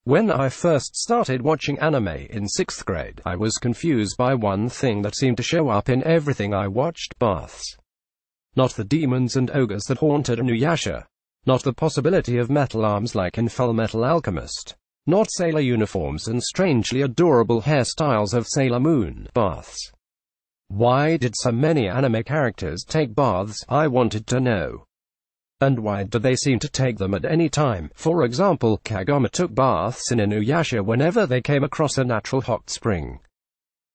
When I first started watching anime in 6th grade, I was confused by one thing that seemed to show up in everything I watched: baths. Not the demons and ogres that haunted Inuyasha. Not the possibility of metal arms like in Fullmetal Alchemist. Not sailor uniforms and strangely adorable hairstyles of Sailor Moon. Baths. Why did so many anime characters take baths, I wanted to know. And why do they seem to take them at any time? For example, Kagome took baths in Inuyasha whenever they came across a natural hot spring.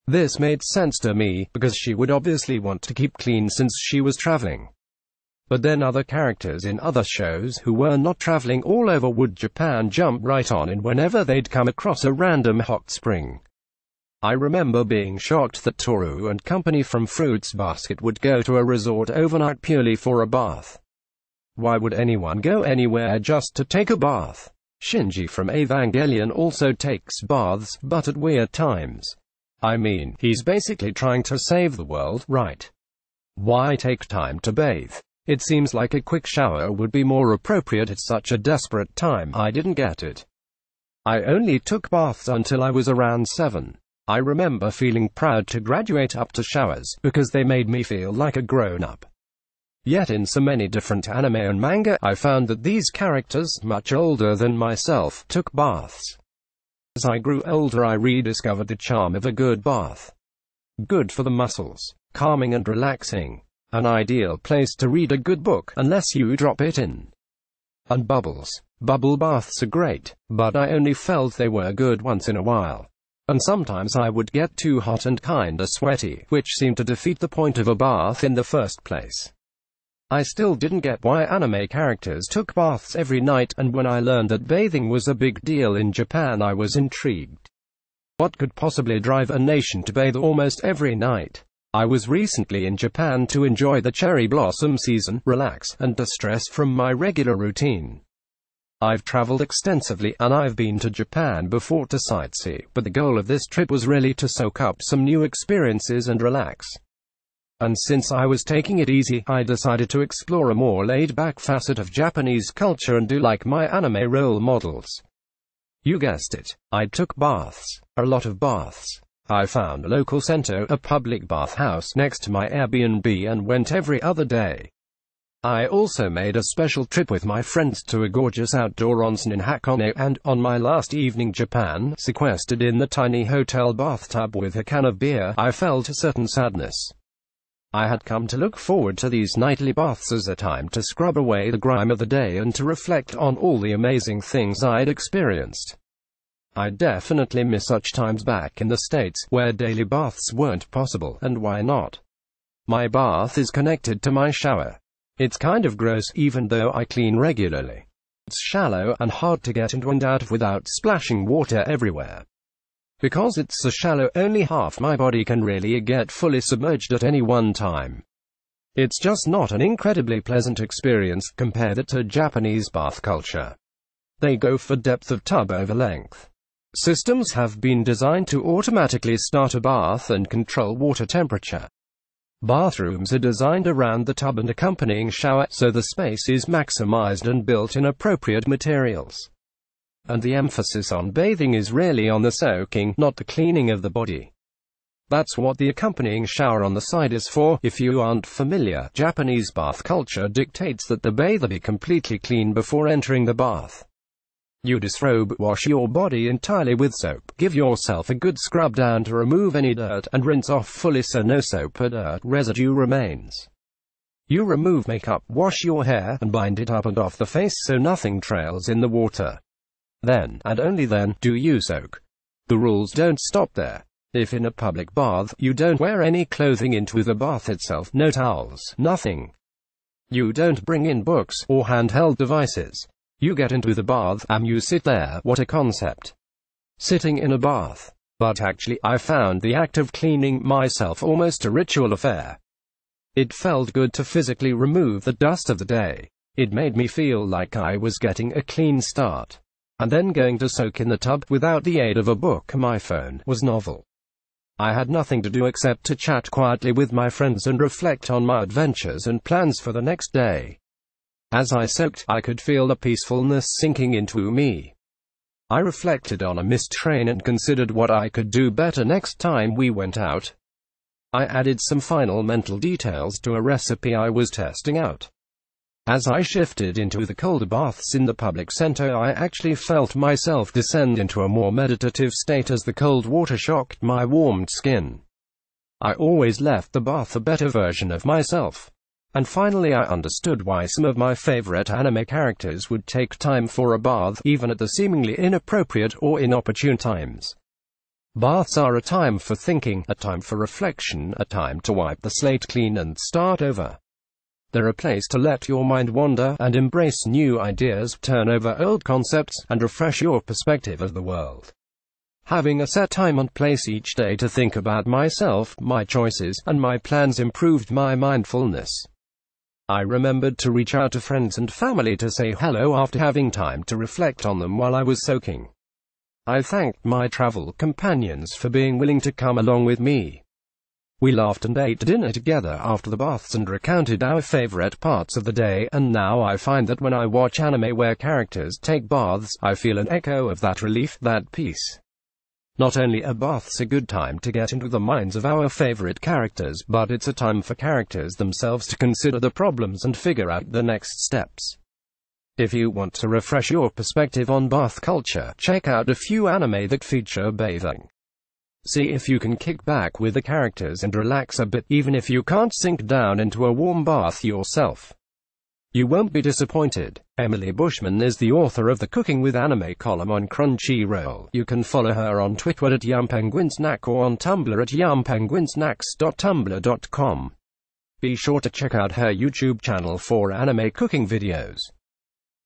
This made sense to me, because she would obviously want to keep clean since she was traveling. But then other characters in other shows who were not traveling all over would Japan jump right on in whenever they'd come across a random hot spring. I remember being shocked that Toru and company from Fruits Basket would go to a resort overnight purely for a bath. Why would anyone go anywhere just to take a bath? Shinji from Evangelion also takes baths, but at weird times. I mean, he's basically trying to save the world, right? Why take time to bathe? It seems like a quick shower would be more appropriate at such a desperate time. I didn't get it. I only took baths until I was around 7. I remember feeling proud to graduate up to showers, because they made me feel like a grown-up. Yet in so many different anime and manga, I found that these characters, much older than myself, took baths. As I grew older, I rediscovered the charm of a good bath. Good for the muscles, calming and relaxing. An ideal place to read a good book, unless you drop it in. And bubbles. Bubble baths are great, but I only felt they were good once in a while. And sometimes I would get too hot and kinda sweaty, which seemed to defeat the point of a bath in the first place. I still didn't get why anime characters took baths every night, and when I learned that bathing was a big deal in Japan, I was intrigued. What could possibly drive a nation to bathe almost every night? I was recently in Japan to enjoy the cherry blossom season, relax, and distress from my regular routine. I've traveled extensively, and I've been to Japan before to sightsee, but the goal of this trip was really to soak up some new experiences and relax. And since I was taking it easy, I decided to explore a more laid-back facet of Japanese culture and do like my anime role models. You guessed it, I took baths. A lot of baths. I found a local center, a public bathhouse next to my Airbnb, and went every other day. I also made a special trip with my friends to a gorgeous outdoor onsen in Hakone, and, on my last evening Japan, sequestered in the tiny hotel bathtub with a can of beer, I felt a certain sadness. I had come to look forward to these nightly baths as a time to scrub away the grime of the day and to reflect on all the amazing things I'd experienced. I definitely miss such times back in the States, where daily baths weren't possible, and why not? My bath is connected to my shower. It's kind of gross, even though I clean regularly. It's shallow, and hard to get into and out of without splashing water everywhere. Because it's so shallow, only half my body can really get fully submerged at any one time. It's just not an incredibly pleasant experience. Compare that to Japanese bath culture. They go for depth of tub over length. Systems have been designed to automatically start a bath and control water temperature. Bathrooms are designed around the tub and accompanying shower, so the space is maximized and built in appropriate materials. And the emphasis on bathing is really on the soaking, not the cleaning of the body. That's what the accompanying shower on the side is for. If you aren't familiar, Japanese bath culture dictates that the bather be completely clean before entering the bath. You disrobe, wash your body entirely with soap, give yourself a good scrub down to remove any dirt, and rinse off fully so no soap or dirt residue remains. You remove makeup, wash your hair, and bind it up and off the face so nothing trails in the water. Then, and only then, do you soak. The rules don't stop there. If in a public bath, you don't wear any clothing into the bath itself, no towels, nothing. You don't bring in books, or handheld devices. You get into the bath, and you sit there. What a concept. Sitting in a bath. But actually, I found the act of cleaning myself almost a ritual affair. It felt good to physically remove the dust of the day. It made me feel like I was getting a clean start. And then going to soak in the tub, without the aid of a book or my phone, was novel. I had nothing to do except to chat quietly with my friends and reflect on my adventures and plans for the next day. As I soaked, I could feel the peacefulness sinking into me. I reflected on a missed train and considered what I could do better next time we went out. I added some final mental details to a recipe I was testing out. As I shifted into the colder baths in the public center, I actually felt myself descend into a more meditative state as the cold water shocked my warmed skin. I always left the bath a better version of myself. And finally I understood why some of my favorite anime characters would take time for a bath, even at the seemingly inappropriate or inopportune times. Baths are a time for thinking, a time for reflection, a time to wipe the slate clean and start over. They're a place to let your mind wander and embrace new ideas, turn over old concepts, and refresh your perspective of the world. Having a set time and place each day to think about myself, my choices, and my plans improved my mindfulness. I remembered to reach out to friends and family to say hello after having time to reflect on them while I was soaking. I thanked my travel companions for being willing to come along with me. We laughed and ate dinner together after the baths and recounted our favorite parts of the day, and now I find that when I watch anime where characters take baths, I feel an echo of that relief, that peace. Not only are baths a good time to get into the minds of our favorite characters, but it's a time for characters themselves to consider the problems and figure out the next steps. If you want to refresh your perspective on bath culture, check out a few anime that feature bathing. See if you can kick back with the characters and relax a bit, even if you can't sink down into a warm bath yourself. You won't be disappointed. Emily Bushman is the author of the Cooking with Anime column on Crunchyroll. You can follow her on Twitter at YumPenguinSnack or on Tumblr at yumpenguinsnacks.tumblr.com. Be sure to check out her YouTube channel for anime cooking videos.